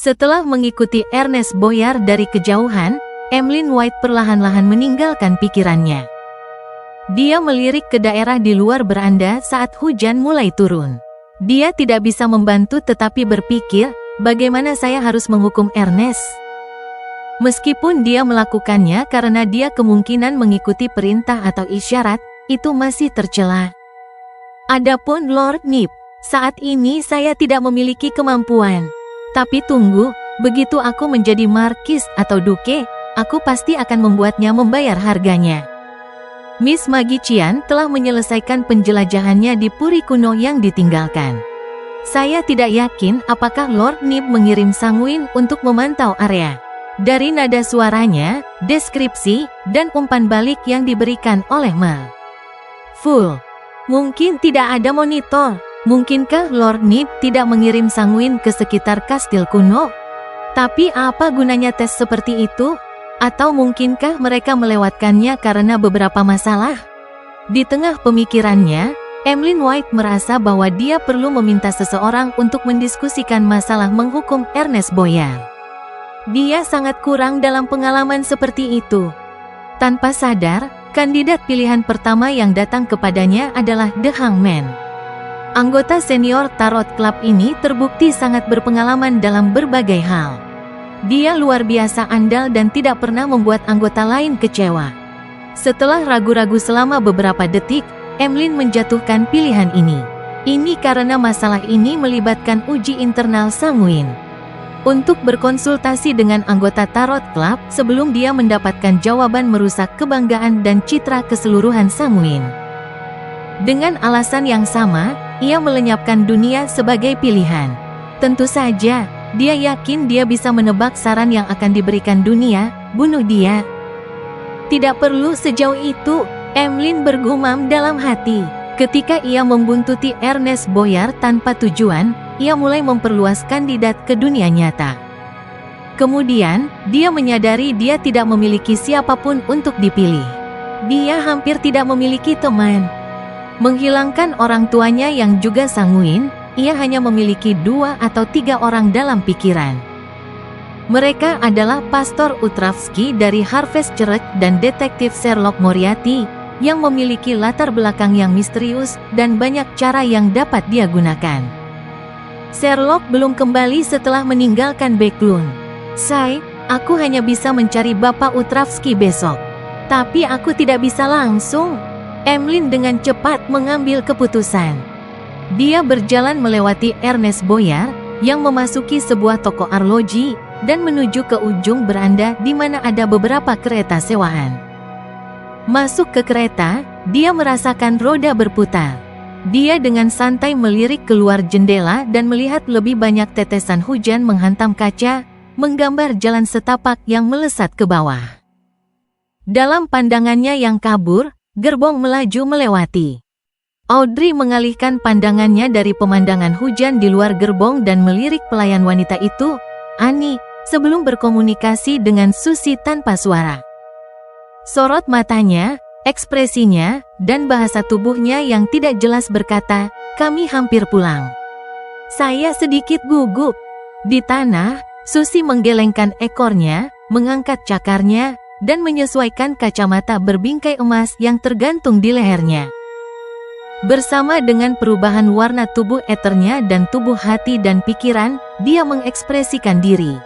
Setelah mengikuti Ernest Boyer dari kejauhan, Emlyn White perlahan-lahan meninggalkan pikirannya. Dia melirik ke daerah di luar beranda saat hujan mulai turun. Dia tidak bisa membantu tetapi berpikir, bagaimana saya harus menghukum Ernest? Meskipun dia melakukannya karena dia kemungkinan mengikuti perintah atau isyarat, itu masih tercela. Adapun Lord Nip, saat ini saya tidak memiliki kemampuan. Tapi tunggu, begitu aku menjadi markis atau duke, aku pasti akan membuatnya membayar harganya. Miss Magician telah menyelesaikan penjelajahannya di puri kuno yang ditinggalkan. Saya tidak yakin apakah Lord Nip mengirim Sanguin untuk memantau area. Dari nada suaranya, deskripsi, dan umpan balik yang diberikan oleh Mel. Full. Mungkin tidak ada monitor. Mungkinkah Lord Nip tidak mengirim Sanguin ke sekitar kastil kuno? Tapi apa gunanya tes seperti itu? Atau mungkinkah mereka melewatkannya karena beberapa masalah? Di tengah pemikirannya, Emlyn White merasa bahwa dia perlu meminta seseorang untuk mendiskusikan masalah menghukum Ernest Boyer. Dia sangat kurang dalam pengalaman seperti itu. Tanpa sadar, kandidat pilihan pertama yang datang kepadanya adalah The Hangman. Anggota senior Tarot Club ini terbukti sangat berpengalaman dalam berbagai hal. Dia luar biasa andal dan tidak pernah membuat anggota lain kecewa. Setelah ragu-ragu selama beberapa detik, Emlyn menjatuhkan pilihan ini. Ini karena masalah ini melibatkan uji internal Sanguin. Untuk berkonsultasi dengan anggota Tarot Club sebelum dia mendapatkan jawaban merusak kebanggaan dan citra keseluruhan Sanguin. Dengan alasan yang sama, ia melenyapkan dunia sebagai pilihan. Tentu saja, dia yakin dia bisa menebak saran yang akan diberikan dunia, bunuh dia. Tidak perlu sejauh itu, Emlyn bergumam dalam hati. Ketika ia membuntuti Ernest Boyer tanpa tujuan, ia mulai memperluas kandidat ke dunia nyata. Kemudian, dia menyadari dia tidak memiliki siapapun untuk dipilih. Dia hampir tidak memiliki teman. Menghilangkan orang tuanya yang juga Sanguin, ia hanya memiliki 2 atau 3 orang dalam pikiran. Mereka adalah Pastor Utravsky dari Harvest Church dan detektif Sherlock Moriarty, yang memiliki latar belakang yang misterius dan banyak cara yang dapat dia gunakan. Sherlock belum kembali setelah meninggalkan Backlund. Aku hanya bisa mencari Bapak Utravsky besok. Tapi aku tidak bisa langsung. Emlyn dengan cepat mengambil keputusan. Dia berjalan melewati Ernest Boyer, yang memasuki sebuah toko arloji, dan menuju ke ujung beranda di mana ada beberapa kereta sewaan. Masuk ke kereta, dia merasakan roda berputar. Dia dengan santai melirik keluar jendela dan melihat lebih banyak tetesan hujan menghantam kaca, menggambar jalan setapak yang melesat ke bawah. Dalam pandangannya yang kabur, gerbong melaju melewati. Audrey mengalihkan pandangannya dari pemandangan hujan di luar gerbong dan melirik pelayan wanita itu, Annie, sebelum berkomunikasi dengan Susie tanpa suara. Sorot matanya, ekspresinya, dan bahasa tubuhnya yang tidak jelas berkata, kami hampir pulang. Saya sedikit gugup. Di tanah, Susie menggelengkan ekornya, mengangkat cakarnya, dan menyesuaikan kacamata berbingkai emas yang tergantung di lehernya. Bersama dengan perubahan warna tubuh eternya dan tubuh hati dan pikiran, dia mengekspresikan diri.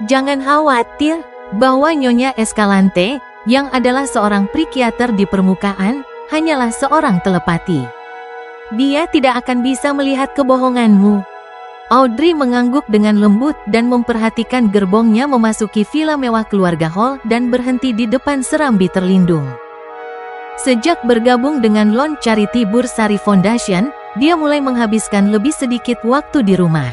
Jangan khawatir, bahwa Nyonya Escalante, yang adalah seorang psikiater di permukaan, hanyalah seorang telepati. Dia tidak akan bisa melihat kebohonganmu. Audrey mengangguk dengan lembut dan memperhatikan gerbongnya memasuki villa mewah keluarga Hall dan berhenti di depan serambi terlindung. Sejak bergabung dengan Lone Charity Bursary Foundation, dia mulai menghabiskan lebih sedikit waktu di rumah.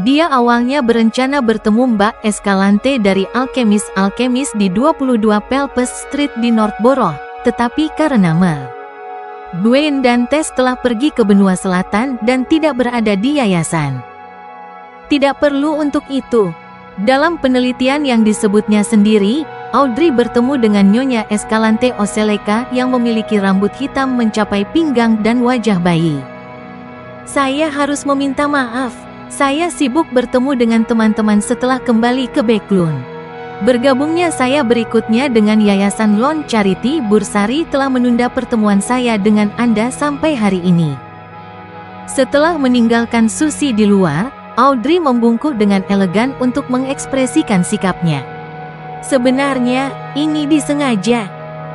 Dia awalnya berencana bertemu Mbak Escalante dari alkemis di 22 Pelpes Street di Northborough, tetapi karena Mel, Dwayne dan Tess telah pergi ke benua selatan dan tidak berada di yayasan. Tidak perlu untuk itu. Dalam penelitian yang disebutnya sendiri, Audrey bertemu dengan Nyonya Escalante Oseleka yang memiliki rambut hitam mencapai pinggang dan wajah bayi. Saya harus meminta maaf. Saya sibuk bertemu dengan teman-teman setelah kembali ke Backlund. Bergabungnya saya berikutnya dengan Yayasan Lone Charity Bursari telah menunda pertemuan saya dengan Anda sampai hari ini. Setelah meninggalkan Susie di luar, Audrey membungkuk dengan elegan untuk mengekspresikan sikapnya. Sebenarnya, ini disengaja.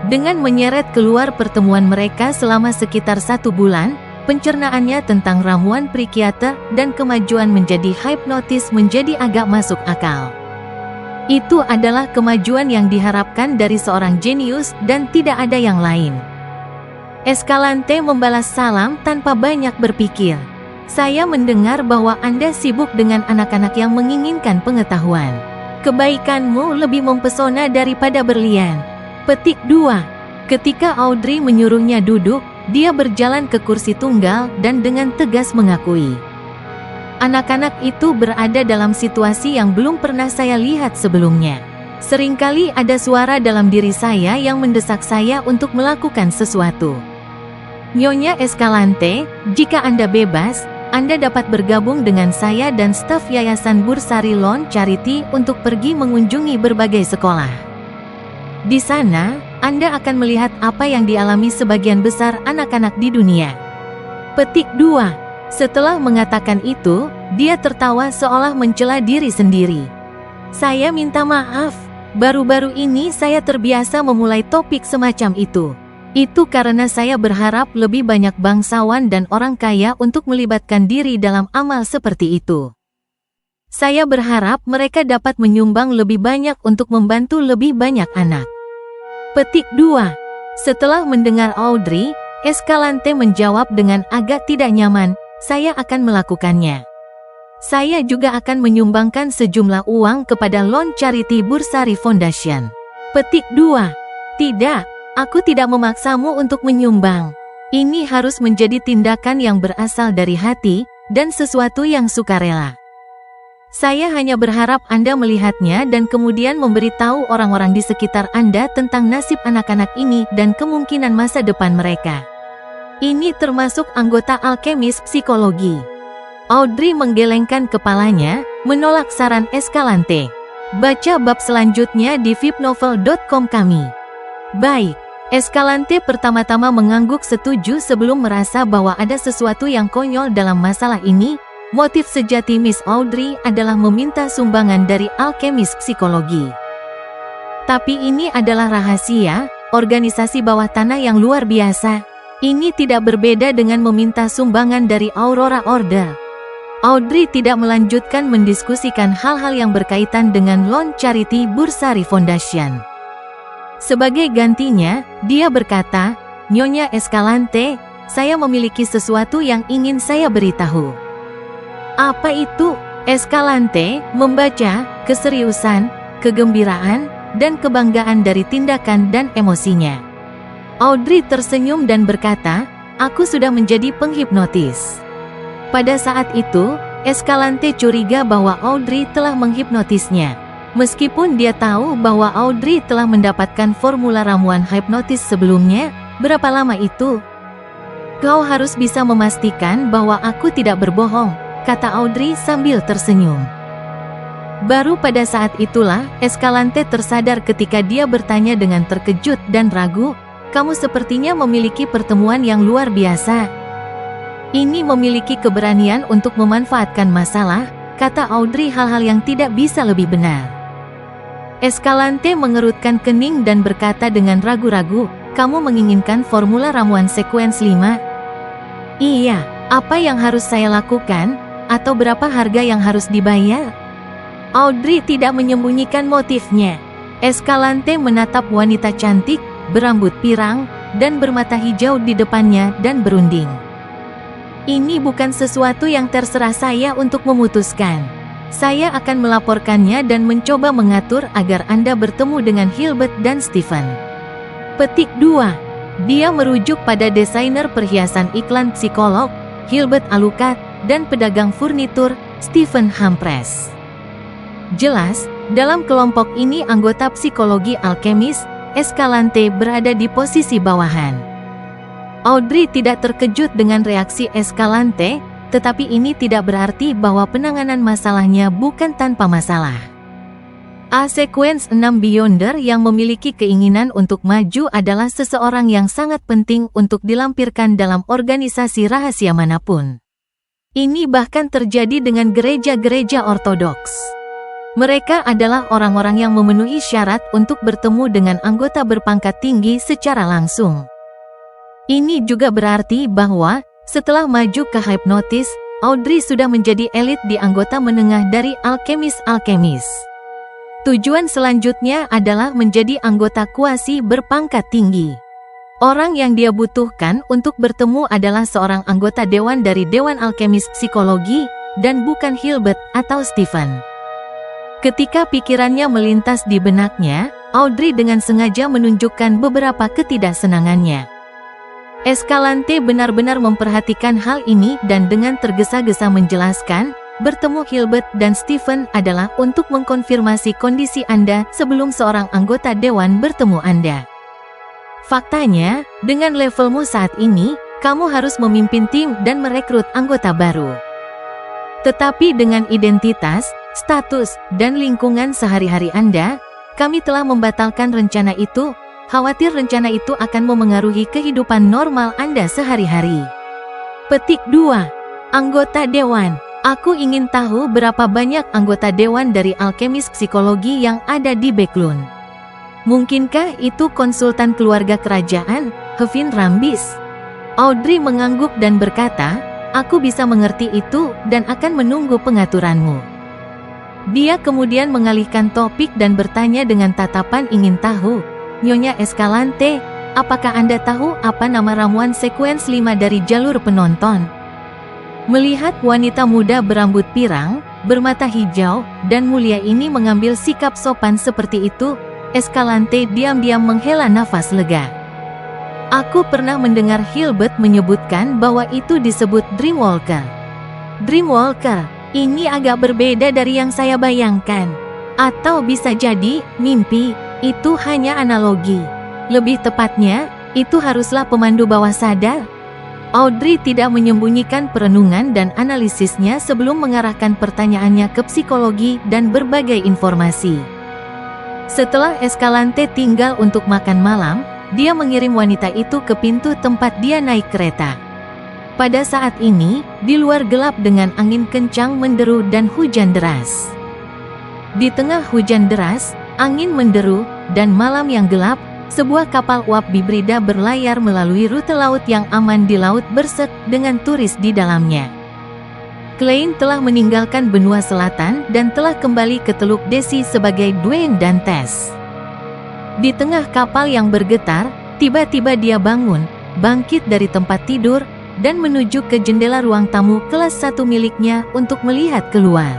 Dengan menyeret keluar pertemuan mereka selama sekitar 1 bulan, pencernaannya tentang ramuan psikiater dan kemajuan menjadi hipnotis menjadi agak masuk akal. Itu adalah kemajuan yang diharapkan dari seorang jenius dan tidak ada yang lain. Escalante membalas salam tanpa banyak berpikir. Saya mendengar bahwa Anda sibuk dengan anak-anak yang menginginkan pengetahuan. Kebaikanmu lebih mempesona daripada berlian. Petik 2. Ketika Audrey menyuruhnya duduk, dia berjalan ke kursi tunggal dan dengan tegas mengakui. Anak-anak itu berada dalam situasi yang belum pernah saya lihat sebelumnya. Seringkali ada suara dalam diri saya yang mendesak saya untuk melakukan sesuatu. Nyonya Escalante, jika Anda bebas, Anda dapat bergabung dengan saya dan staf Yayasan Bursari Lone Charity untuk pergi mengunjungi berbagai sekolah. Di sana, Anda akan melihat apa yang dialami sebagian besar anak-anak di dunia. Petik 2. Setelah mengatakan itu, dia tertawa seolah mencela diri sendiri. Saya minta maaf, baru-baru ini saya terbiasa memulai topik semacam itu. Itu karena saya berharap lebih banyak bangsawan dan orang kaya untuk melibatkan diri dalam amal seperti itu. Saya berharap mereka dapat menyumbang lebih banyak untuk membantu lebih banyak anak. Petik 2. Setelah mendengar Audrey, Escalante menjawab dengan agak tidak nyaman, saya akan melakukannya. Saya juga akan menyumbangkan sejumlah uang kepada Lone Charity Bursari Foundation. Petik 2. Tidak, aku tidak memaksamu untuk menyumbang. Ini harus menjadi tindakan yang berasal dari hati, dan sesuatu yang sukarela. Saya hanya berharap Anda melihatnya dan kemudian memberitahu orang-orang di sekitar Anda tentang nasib anak-anak ini dan kemungkinan masa depan mereka. Ini termasuk anggota alkemis psikologi. Audrey menggelengkan kepalanya, menolak saran Escalante. Baca bab selanjutnya di vipnovel.com kami. Baik, Escalante pertama-tama mengangguk setuju sebelum merasa bahwa ada sesuatu yang konyol dalam masalah ini. Motif sejati Miss Audrey adalah meminta sumbangan dari alkemis psikologi. Tapi ini adalah rahasia, organisasi bawah tanah yang luar biasa. Ini tidak berbeda dengan meminta sumbangan dari Aurora Order. Audrey tidak melanjutkan mendiskusikan hal-hal yang berkaitan dengan Lone Charity Bursari Foundation. Sebagai gantinya, dia berkata, Nyonya Escalante, saya memiliki sesuatu yang ingin saya beritahu. Apa itu? Escalante membaca keseriusan, kegembiraan, dan kebanggaan dari tindakan dan emosinya. Audrey tersenyum dan berkata, aku sudah menjadi penghipnotis. Pada saat itu, Escalante curiga bahwa Audrey telah menghipnotisnya. Meskipun dia tahu bahwa Audrey telah mendapatkan formula ramuan hipnotis sebelumnya, berapa lama itu? Kau harus bisa memastikan bahwa aku tidak berbohong, kata Audrey sambil tersenyum. Baru pada saat itulah, Escalante tersadar ketika dia bertanya dengan terkejut dan ragu, kamu sepertinya memiliki pertemuan yang luar biasa. Ini memiliki keberanian untuk memanfaatkan masalah, kata Audrey hal-hal yang tidak bisa lebih benar. Escalante mengerutkan kening dan berkata dengan ragu-ragu, kamu menginginkan formula ramuan sekuens 5? Iya, apa yang harus saya lakukan? Atau berapa harga yang harus dibayar? Audrey tidak menyembunyikan motifnya. Escalante menatap wanita cantik, berambut pirang, dan bermata hijau di depannya dan berunding. Ini bukan sesuatu yang terserah saya untuk memutuskan. Saya akan melaporkannya dan mencoba mengatur agar Anda bertemu dengan Hilbert dan Stephen. Petik 2. Dia merujuk pada desainer perhiasan iklan psikolog, Hilbert Alucard, dan pedagang furnitur, Stephen Humphreys. Jelas, dalam kelompok ini anggota psikologi alkemis, Escalante berada di posisi bawahan. Audrey tidak terkejut dengan reaksi Escalante, tetapi ini tidak berarti bahwa penanganan masalahnya bukan tanpa masalah. A Sequence 6 Beyonder yang memiliki keinginan untuk maju adalah seseorang yang sangat penting untuk dilampirkan dalam organisasi rahasia manapun. Ini bahkan terjadi dengan gereja-gereja ortodoks. Mereka adalah orang-orang yang memenuhi syarat untuk bertemu dengan anggota berpangkat tinggi secara langsung. Ini juga berarti bahwa, setelah maju ke hipnotis, Audrey sudah menjadi elit di anggota menengah dari alkemis-alkemis. Tujuan selanjutnya adalah menjadi anggota kuasi berpangkat tinggi. Orang yang dia butuhkan untuk bertemu adalah seorang anggota dewan dari Dewan Alkemis Psikologi, dan bukan Hilbert atau Stephen. Ketika pikirannya melintas di benaknya, Audrey dengan sengaja menunjukkan beberapa ketidaksenangannya. Escalante benar-benar memperhatikan hal ini dan dengan tergesa-gesa menjelaskan, bertemu Hilbert dan Stephen adalah untuk mengkonfirmasi kondisi Anda sebelum seorang anggota dewan bertemu Anda. Faktanya, dengan levelmu saat ini, kamu harus memimpin tim dan merekrut anggota baru. Tetapi dengan identitas, status, dan lingkungan sehari-hari Anda, kami telah membatalkan rencana itu, khawatir rencana itu akan memengaruhi kehidupan normal Anda sehari-hari. Petik 2. Anggota Dewan. Aku ingin tahu berapa banyak anggota dewan dari alkemis psikologi yang ada di Backlund. Mungkinkah itu konsultan keluarga kerajaan, Hevin Rambis? Audrey mengangguk dan berkata, aku bisa mengerti itu dan akan menunggu pengaturanmu. Dia kemudian mengalihkan topik dan bertanya dengan tatapan ingin tahu, Nyonya Escalante, apakah Anda tahu apa nama ramuan Sequence 5 dari jalur penonton? Melihat wanita muda berambut pirang, bermata hijau, dan mulia ini mengambil sikap sopan seperti itu, Escalante diam-diam menghela nafas lega. Aku pernah mendengar Hilbert menyebutkan bahwa itu disebut Dreamwalker. Dreamwalker, ini agak berbeda dari yang saya bayangkan. Atau bisa jadi, mimpi, itu hanya analogi. Lebih tepatnya, itu haruslah pemandu bawah sadar. Audrey tidak menyembunyikan perenungan dan analisisnya sebelum mengarahkan pertanyaannya ke psikologi dan berbagai informasi. Setelah Escalante tinggal untuk makan malam, dia mengirim wanita itu ke pintu tempat dia naik kereta. Pada saat ini, di luar gelap dengan angin kencang menderu dan hujan deras. Di tengah hujan deras, angin menderu, dan malam yang gelap, sebuah kapal uap bibrida berlayar melalui rute laut yang aman di Laut Bersek dengan turis di dalamnya. Klein telah meninggalkan benua selatan dan telah kembali ke Teluk Desi sebagai Dwayne dan Tess. Di tengah kapal yang bergetar, tiba-tiba dia bangun, bangkit dari tempat tidur, dan menuju ke jendela ruang tamu kelas 1 miliknya untuk melihat keluar.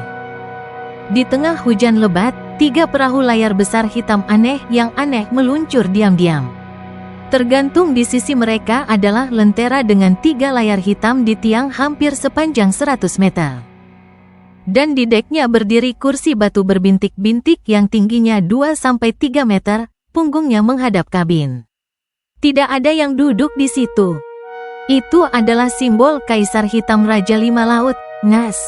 Di tengah hujan lebat, 3 perahu layar besar hitam aneh yang aneh meluncur diam-diam. Tergantung di sisi mereka adalah lentera dengan 3 layar hitam di tiang hampir sepanjang 100 meter. Dan di deknya berdiri kursi batu berbintik-bintik yang tingginya 2-3 meter, punggungnya menghadap kabin. Tidak ada yang duduk di situ. Itu adalah simbol Kaisar Hitam Raja Lima Laut, Nas.